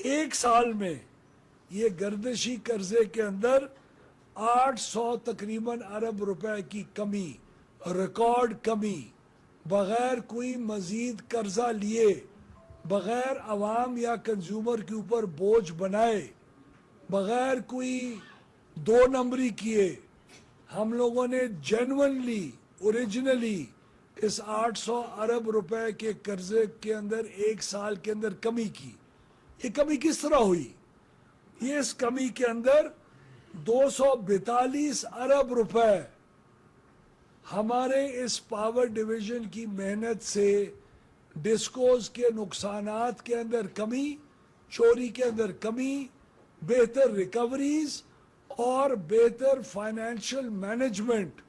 ایک سال میں یہ گردشی قرضے کے اندر 800 تقریباً ارب روپے کی کمی، ریکارڈ کمی، بغیر کوئی مزید قرضہ لیے، بغیر عوام یا کنزیومر کے اوپر بوجھ بنائے، بغیر کوئی دو نمبری کیے، ہم لوگوں نے جینونلی اوریجنلی اس 800 ارب روپے کے قرضے کے اندر ایک سال کے اندر کمی کی۔ یہ کمی کس طرح ہوئی؟ یہ اس کمی کے اندر 242 ارب روپے ہمارے اس پاور ڈویژن کی محنت سے ڈسکوز کے نقصانات کے اندر کمی، چوری کے اندر کمی، بہتر ریکوریز اور بہتر فائنینشل مینجمنٹ،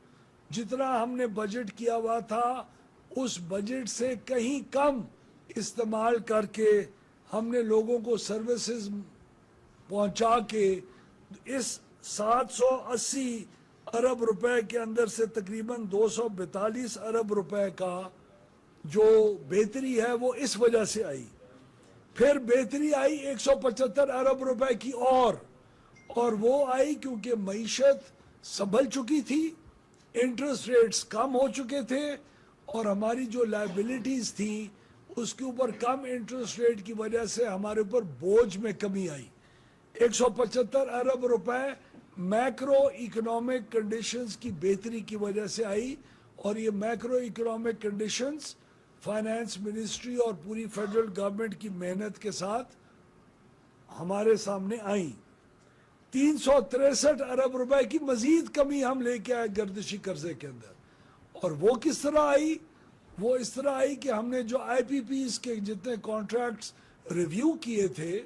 جتنا ہم نے بجٹ کیا ہوا تھا اس بجٹ سے کہیں کم استعمال کر کے ہم نے لوگوں کو سروسز پہنچا کے اس 780 ارب روپے کے اندر سے تقریباً 242 ارب روپے کا جو بہتری ہے وہ اس وجہ سے آئی۔ پھر بہتری آئی 175 ارب روپے کی اور وہ آئی کیونکہ معیشت سنبھل چکی تھی، انٹرسٹ ریٹس کم ہو چکے تھے اور ہماری جو لائبلٹیز تھیں اس کے اوپر کم انٹرسٹ ریٹ کی وجہ سے ہمارے اوپر بوجھ میں کمی آئی۔ 175 ارب روپے میکرو اکنامک کنڈیشنز کی بہتری کی وجہ سے آئی، اور یہ macro economic conditions finance ministry اور پوری فیڈرل گورنمنٹ کی محنت کے ساتھ ہمارے سامنے آئیں۔ 363 ارب روپے کی مزید کمی ہم لے کے آئے گردشی قرضے کے اندر، اور وہ کس طرح آئی؟ وہ اس طرح آئی کہ ہم نے جو آئی پی پیز کے جتنے کانٹریکٹس ریویو کیے تھے،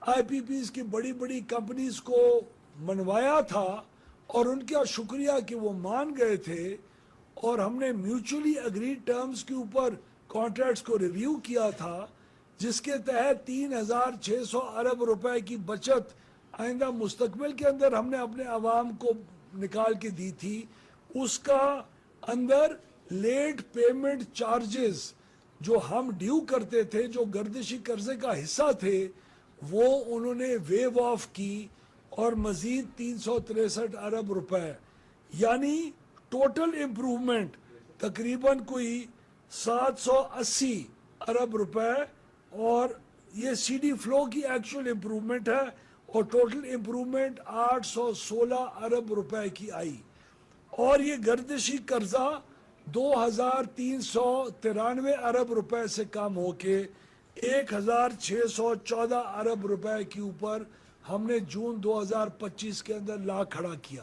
آئی پی پیز کی بڑی بڑی کمپنیز کو منوایا تھا اور ان کا شکریہ کہ وہ مان گئے تھے، اور ہم نے میوچولی اگریڈ ٹرمز کے اوپر کانٹریکٹس کو ریویو کیا تھا، جس کے تحت 3600 ارب روپے کی بچت آئندہ مستقبل کے اندر ہم نے اپنے عوام کو نکال کے دی تھی۔ اس کا اندر لیٹ پیمنٹ چارجز جو ہم ڈیو کرتے تھے، جو گردشی قرضے کا حصہ تھے، وہ انہوں نے ویو آف کی، اور مزید 363 ارب روپے، یعنی ٹوٹل امپروومنٹ تقریباً کوئی 780 ارب روپے، اور یہ سی ڈی فلو کی ایکچوئل امپروومنٹ ہے، اور ٹوٹل امپروومنٹ 816 ارب روپے کی آئی، اور یہ گردشی قرضہ 2393 ارب روپے سے کم ہو کے 1614 ارب روپے کے اوپر ہم نے جون 2025 کے اندر لا کھڑا کیا۔